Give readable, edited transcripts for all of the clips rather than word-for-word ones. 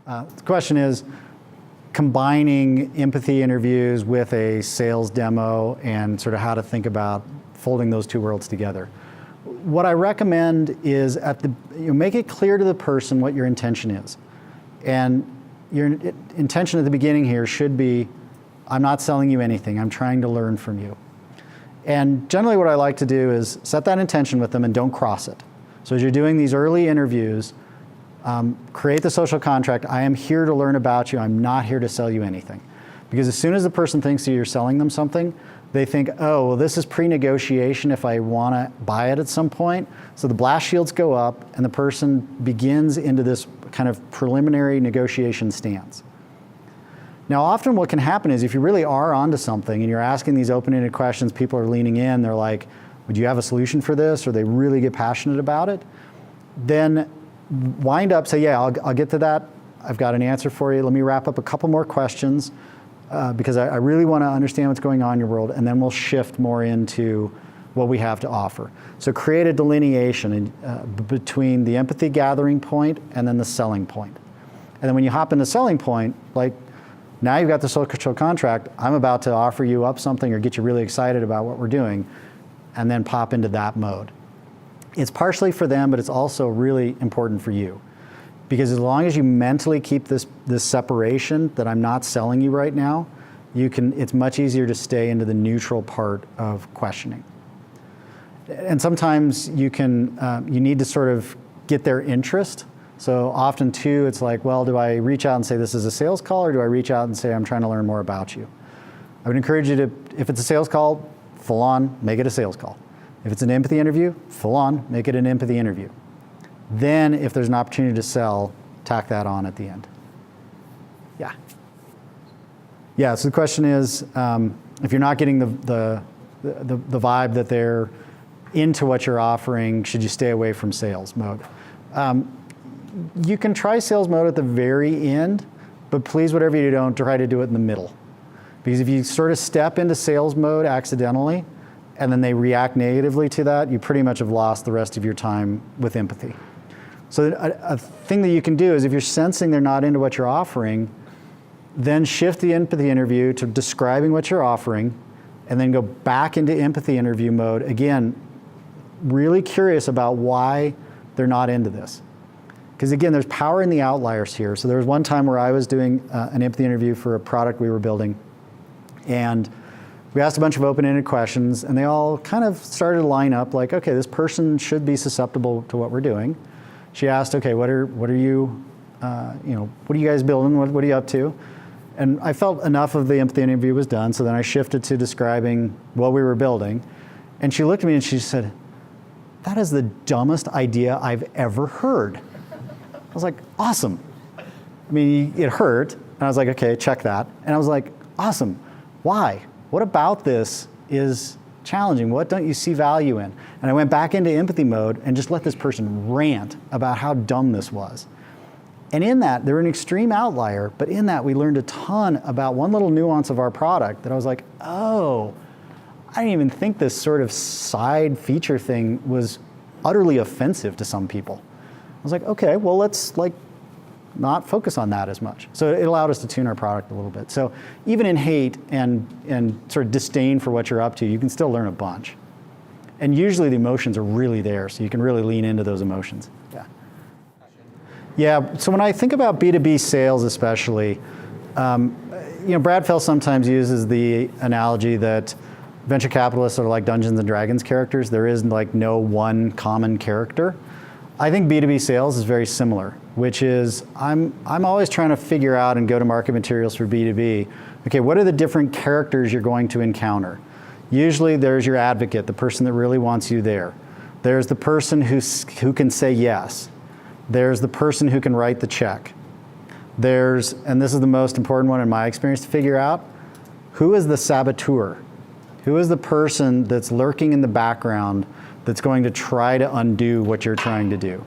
The question is combining empathy interviews with a sales demo and sort of how to think about folding those two worlds together. What I recommend is make it clear to the person what your intention is. And your intention at the beginning here should be, I'm not selling you anything, I'm trying to learn from you. And generally what I like to do is set that intention with them and don't cross it. So as you're doing these early interviews, create the social contract. I am here to learn about you. I'm not here to sell you anything. Because as soon as the person thinks that you're selling them something, they think, oh, well, this is pre-negotiation if I want to buy it at some point. So the blast shields go up and the person begins into this kind of preliminary negotiation stance. Now, often what can happen is if you really are onto something and you're asking these open-ended questions, people are leaning in, they're like, would you have a solution for this? Or they really get passionate about it. Then wind up, say, yeah, I'll get to that. I've got an answer for you. Let me wrap up a couple more questions because I really want to understand what's going on in your world, and then we'll shift more into what we have to offer. So create a delineation between the empathy gathering point and then the selling point. And then when you hop into selling point, like now you've got the social contract, I'm about to offer you up something or get you really excited about what we're doing, and then pop into that mode. It's partially for them, but it's also really important for you. Because as long as you mentally keep this separation that I'm not selling you right now, it's much easier to stay into the neutral part of questioning. And sometimes you need to sort of get their interest. So often too, it's like, well, do I reach out and say this is a sales call, or do I reach out and say I'm trying to learn more about you? I would encourage you to, if it's a sales call, full on, make it a sales call. If it's an empathy interview, full on, make it an empathy interview. Then, if there's an opportunity to sell, tack that on at the end. Yeah. Yeah, so the question is, if you're not getting the vibe that they're into what you're offering, should you stay away from sales mode? You can try sales mode at the very end, but please, whatever you don't, try to do it in the middle. Because if you sort of step into sales mode accidentally, and then they react negatively to that, you pretty much have lost the rest of your time with empathy. So a thing that you can do is if you're sensing they're not into what you're offering, then shift the empathy interview to describing what you're offering, and then go back into empathy interview mode. Again, really curious about why they're not into this. Because again, there's power in the outliers here. So there was one time where I was doing an empathy interview for a product we were building, and we asked a bunch of open-ended questions, and they all kind of started to line up like, okay, this person should be susceptible to what we're doing. She asked, okay, what are you guys building? What are you up to? And I felt enough of the empathy interview was done, so then I shifted to describing what we were building. And she looked at me and she said, that is the dumbest idea I've ever heard. I was like, awesome. I mean, it hurt. And I was like, okay, check that. And I was like, awesome. Why? What about this is challenging? What don't you see value in? And I went back into empathy mode and just let this person rant about how dumb this was. And in that, they're an extreme outlier, but in that we learned a ton about one little nuance of our product that I was like, oh, I didn't even think this sort of side feature thing was utterly offensive to some people. I was like, okay, well, let's not focus on that as much. So it allowed us to tune our product a little bit. So even in hate and sort of disdain for what you're up to, you can still learn a bunch. And usually the emotions are really there, so you can really lean into those emotions. Yeah. Yeah, so when I think about B2B sales especially, Brad Fell sometimes uses the analogy that venture capitalists are like Dungeons and Dragons characters. There is no one common character. I think B2B sales is very similar, which is I'm always trying to figure out and go to market materials for B2B. Okay, what are the different characters you're going to encounter? Usually there's your advocate, the person that really wants you there. There's the person who can say yes. There's the person who can write the check. And this is the most important one in my experience to figure out, who is the saboteur? Who is the person that's lurking in the background that's going to try to undo what you're trying to do?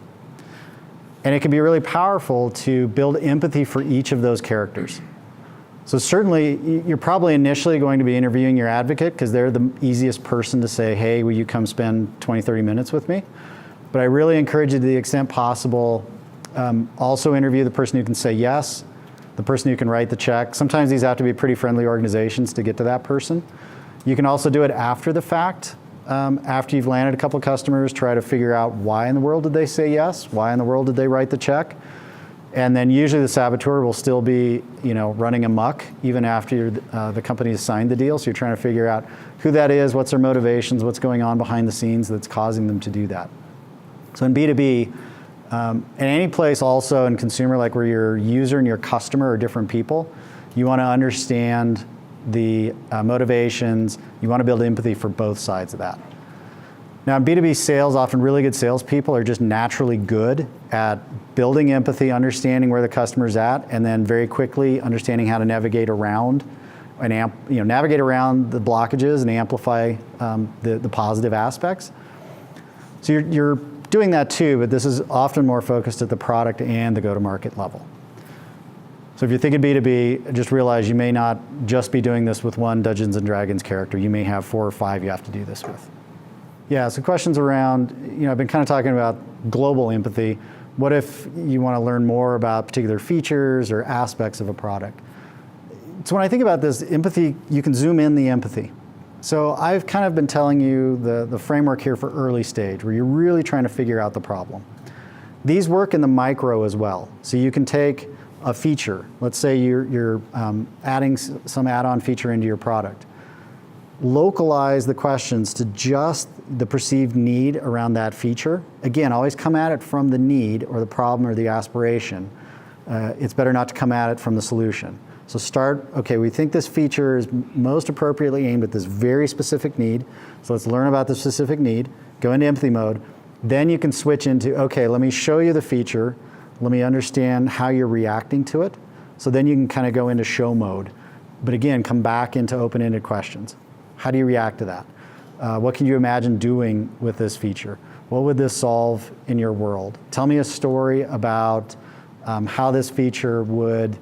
And it can be really powerful to build empathy for each of those characters. So certainly, you're probably initially going to be interviewing your advocate because they're the easiest person to say, hey, will you come spend 20, 30 minutes with me? But I really encourage you to the extent possible, Also interview the person who can say yes, the person who can write the check. Sometimes these have to be pretty friendly organizations to get to that person. You can also do it after the fact. After you've landed a couple customers, try to figure out why in the world did they say yes? Why in the world did they write the check? And then usually the saboteur will still be, running amok even after the company has signed the deal. So you're trying to figure out who that is, what's their motivations, what's going on behind the scenes that's causing them to do that. So in B2B, in any place also in consumer, like where your user and your customer are different people, you want to understand the motivations. You want to build empathy for both sides of that. Now in B2B sales, often really good salespeople are just naturally good at building empathy, understanding where the customer's at, and then very quickly understanding how to navigate around navigate around the blockages and amplify the positive aspects. So you're doing that too, but this is often more focused at the product and the go-to-market level. So if you're thinking B2B, just realize you may not just be doing this with one Dungeons and Dragons character. You may have 4 or 5 you have to do this with. Yeah, so questions around, I've been kind of talking about global empathy. What if you want to learn more about particular features or aspects of a product? So when I think about this, empathy, you can zoom in the empathy. So I've kind of been telling you the framework here for early stage, where you're really trying to figure out the problem. These work in the micro as well. So you can take a feature. Let's say you're adding some add-on feature into your product. Localize the questions to just the perceived need around that feature. Again, always come at it from the need or the problem or the aspiration. It's better not to come at it from the solution. So start, okay, we think this feature is most appropriately aimed at this very specific need. So let's learn about the specific need, go into empathy mode. Then you can switch into, okay, let me show you the feature. Let me understand how you're reacting to it. So then you can kind of go into show mode. But again, come back into open-ended questions. How do you react to that? What can you imagine doing with this feature? What would this solve in your world? Tell me a story about how this feature would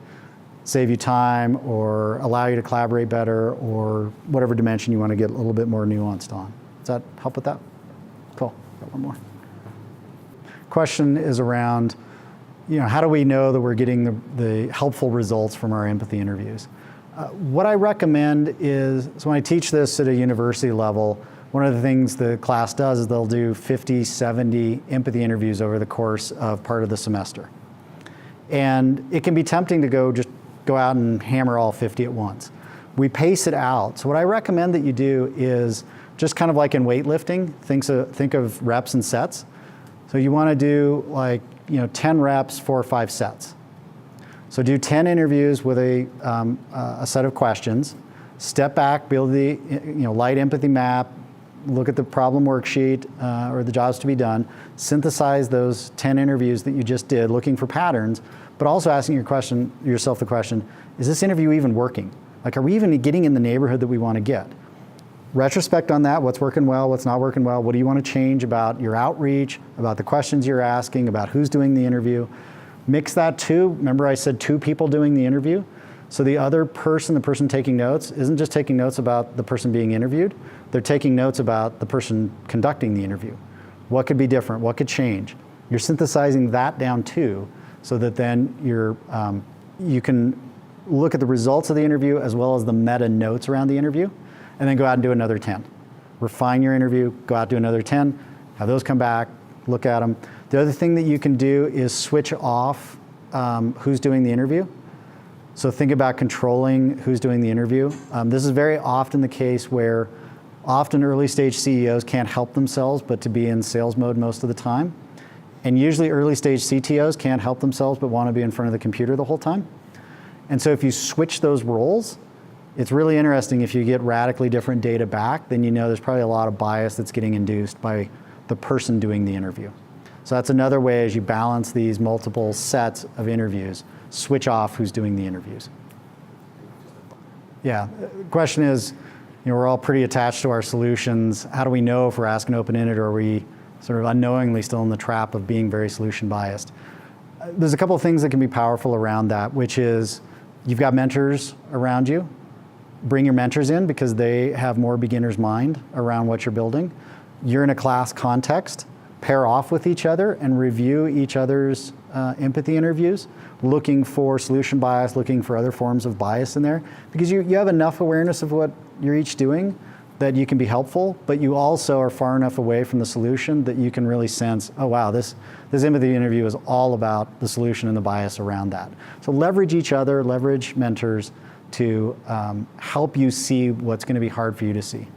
save you time or allow you to collaborate better, or whatever dimension you want to get a little bit more nuanced on. Does that help with that? Cool. Got one more. Question is around, how do we know that we're getting the helpful results from our empathy interviews? What I recommend is, so when I teach this at a university level, one of the things the class does is they'll do 50, 70 empathy interviews over the course of part of the semester. And it can be tempting to go out and hammer all 50 at once. We pace it out. So what I recommend that you do is just kind of like in weightlifting, think of reps and sets. So you want to do 10 reps, 4 or 5 sets. So do 10 interviews with a set of questions. Step back, build the light empathy map, look at the problem worksheet or the jobs to be done, synthesize those 10 interviews that you just did, looking for patterns, but also asking yourself the question, is this interview even working? Are we even getting in the neighborhood that we want to get? Retrospect on that, what's working well, what's not working well, what do you want to change about your outreach, about the questions you're asking, about who's doing the interview. Mix that too. Remember I said 2 people doing the interview? So the other person, the person taking notes, isn't just taking notes about the person being interviewed, they're taking notes about the person conducting the interview. What could be different? What could change? You're synthesizing that down too, so that then you can look at the results of the interview as well as the meta notes around the interview, and then go out and do another 10. Refine your interview, go out, do another 10, have those come back, look at them. The other thing that you can do is switch off who's doing the interview. So think about controlling who's doing the interview. This is very often the case where often early stage CEOs can't help themselves but to be in sales mode most of the time. And usually early stage CTOs can't help themselves but want to be in front of the computer the whole time. And so if you switch those roles, it's really interesting. If you get radically different data back, then there's probably a lot of bias that's getting induced by the person doing the interview. So that's another way as you balance these multiple sets of interviews, switch off who's doing the interviews. Yeah, the question is, we're all pretty attached to our solutions. How do we know if we're asking open-ended, or are we sort of unknowingly still in the trap of being very solution biased? There's a couple of things that can be powerful around that, which is you've got mentors around you. Bring your mentors in because they have more beginner's mind around what you're building. You're in a class context. pair off with each other and review each other's empathy interviews, looking for solution bias, looking for other forms of bias in there, because you have enough awareness of what you're each doing that you can be helpful, but you also are far enough away from the solution that you can really sense, oh wow, this empathy interview is all about the solution and the bias around that. So leverage each other, leverage mentors to help you see what's going to be hard for you to see.